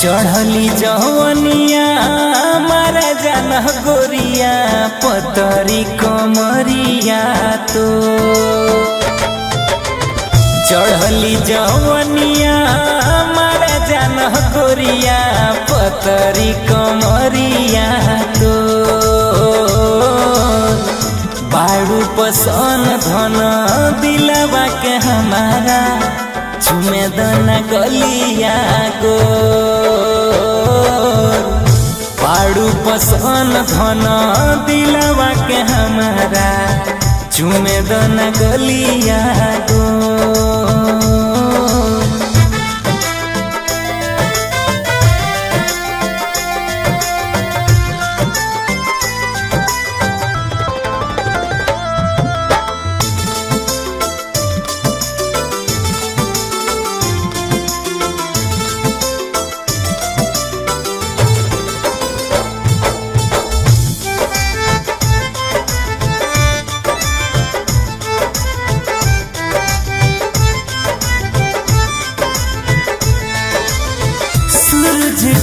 चढ़ली जवनिया मारा जान गोरिया पतरी कमरिया तो चढ़ली जवनिया मारा जान गोरिया पतरी कमरिया तो बाड़ू पसन धन दिलवा के हमारा चुमे दना गलिया गो बाड़ू पसन धन दिलवा के हमारा चुमे दना गलिया गो।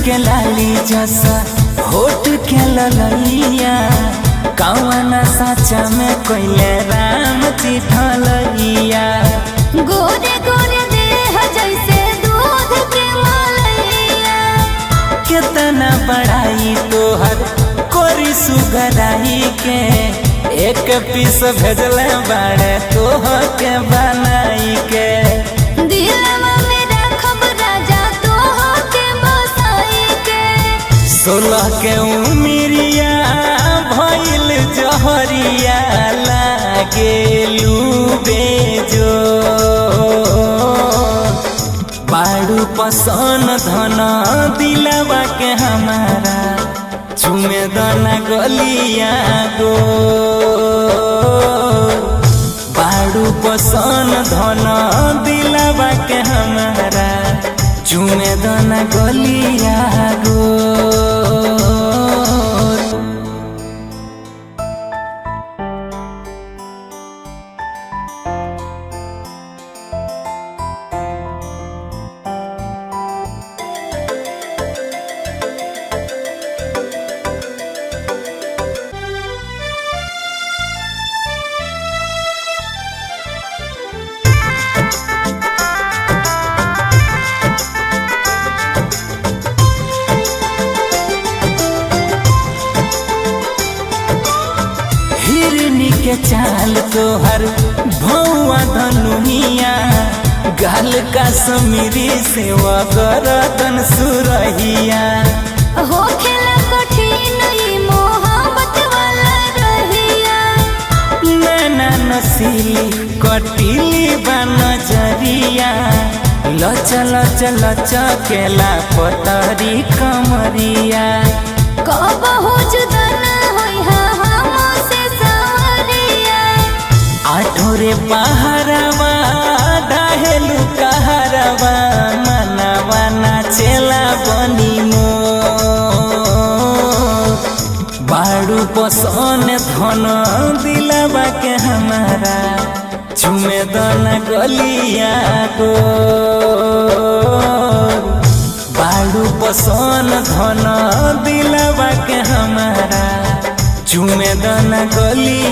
के लाली जैसा होठ के ललैया कौना साचा में कोइले राम चिठलैया गोरे गोरे देह जैसे दूध के मलैया कितना बड़ाई तोहर कोरी सुगराई के एक पीस भेजले बाड़े तोहर के बनाई के सोलह के उमिरिया भइल जहरिया लागे लूबेजो बाड़ू पसन धन दिलवा के हमारा चुमे दना गलिया गो बाड़ू पसन धन दिलवा के हमारा चुमे दना गलिया गो। के चाल तोहर भौआ धनुहिया गाल का समीरी सेवा करतन सुरहिया हो खेला कठिन ई मोहब्बत वाला रहिया नैना नसीली कटिली बा नजरिया लच लच लच केला पतरी कमरिया कबहू जुदा ना होई हमसे आठोरे पहाड़वा डाहेलू कहरवा मनवा नाचेला बनी मो बाड़ू पसन धन दिलवा के हमारा चुमे दना गलिया गो बाड़ू पसन धन दिलवा के हमारा चुमे दना गलिया